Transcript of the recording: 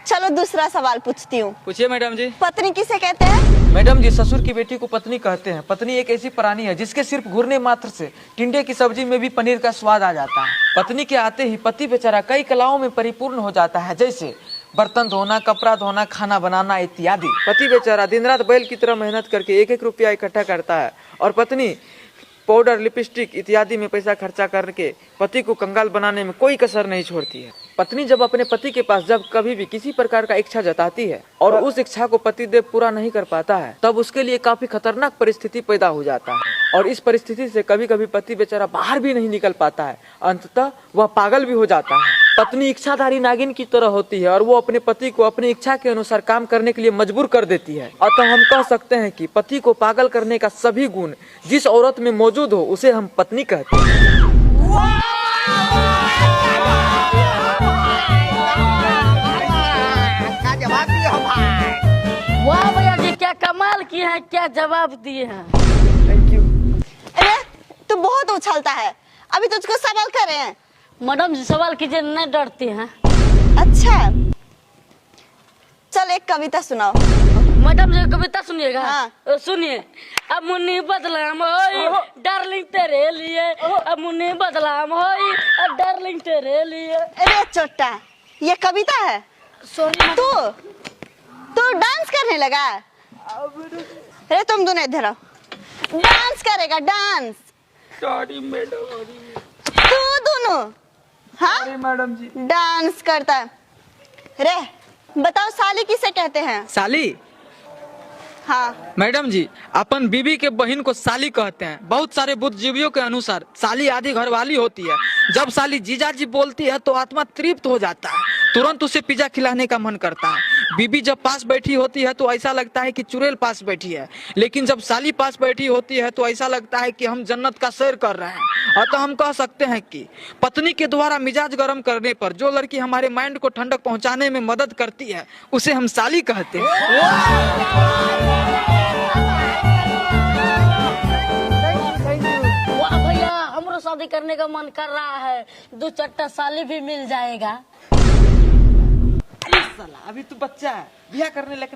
चलो दूसरा सवाल पूछती हूँ। पूछिए मैडम जी। पत्नी किसे कहते हैं? मैडम जी, ससुर की बेटी को पत्नी कहते हैं। पत्नी एक ऐसी प्राणी है जिसके सिर्फ घूरने मात्र से टिंडे की सब्जी में भी पनीर का स्वाद आ जाता है। पत्नी के आते ही पति बेचारा कई कलाओं में परिपूर्ण हो जाता है, जैसे बर्तन धोना, कपड़ा धोना, खाना बनाना इत्यादि। पति बेचारा दिन रात बैल की तरह मेहनत करके एक एक रुपया इकट्ठा करता है और पत्नी पाउडर, लिपस्टिक इत्यादि में पैसा खर्चा करके पति को कंगाल बनाने में कोई कसर नहीं छोड़ती है। पत्नी जब अपने पति के पास जब कभी भी किसी प्रकार का इच्छा जताती है और उस इच्छा को पतिदेव पूरा नहीं कर पाता है, तब उसके लिए काफी खतरनाक परिस्थिति पैदा हो जाता है और इस परिस्थिति से कभी कभी पति बेचारा बाहर भी नहीं निकल पाता है। अंततः वह पागल भी हो जाता है। पत्नी इच्छाधारी नागिन की तरह होती है और वो अपने पति को अपनी इच्छा के अनुसार काम करने के लिए मजबूर कर देती है। अतः हम कह सकते हैं कि पति को पागल करने का सभी गुण जिस औरत में मौजूद हो उसे हम पत्नी कहते हैं। वाह भैया जी, क्या कमाल किए हैं, क्या जवाब दिए हैं। Thank you. अरे तू बहुत उछलता है, अभी तुझको सवाल कर रहे हैं। मैडम जी सवाल कीजिए, नहीं डरती हैं। अच्छा चल एक कविता सुनाओ। मैडम जी कविता सुनिएगा। हाँ। सुनिए। अब मुन्नी बदलाम होई डार्लिंग तेरे लिए, अब मुन्नी बदलाम होई डार्लिंग तेरे लिए। अरे चोट्टा, ये कविता है? सॉरी तू डांस करने लगा? अरे तुम दोनों इधर आओ, डांस करेगा डांस। Sorry madam. तू दोनों हाँ मैडम जी। डांस करता है। रे बताओ साली किसे कहते हैं? साली? हाँ मैडम जी, अपन बीबी के बहन को साली कहते हैं। बहुत सारे बुद्धिजीवियों के अनुसार साली आधी घरवाली होती है। जब साली जीजाजी बोलती है तो आत्मा तृप्त हो जाता है, तुरंत उसे पिज्जा खिलाने का मन करता है। बीबी जब पास बैठी होती है तो ऐसा लगता है कि चुड़ैल पास बैठी है, लेकिन जब साली पास बैठी होती है तो ऐसा लगता है कि हम जन्नत का सैर कर रहे हैं। अतः हम कह सकते हैं कि पत्नी के द्वारा मिजाज गर्म करने पर जो लड़की हमारे माइंड को ठंडक पहुंचाने में मदद करती है उसे हम साली कहते हैं। वाह भैया, हमरो शादी करने का मन कर रहा है, 2 चट्टा साली भी मिल जाएगा। अरे साला, अभी तू बच्चा है, ब्याह करने लगे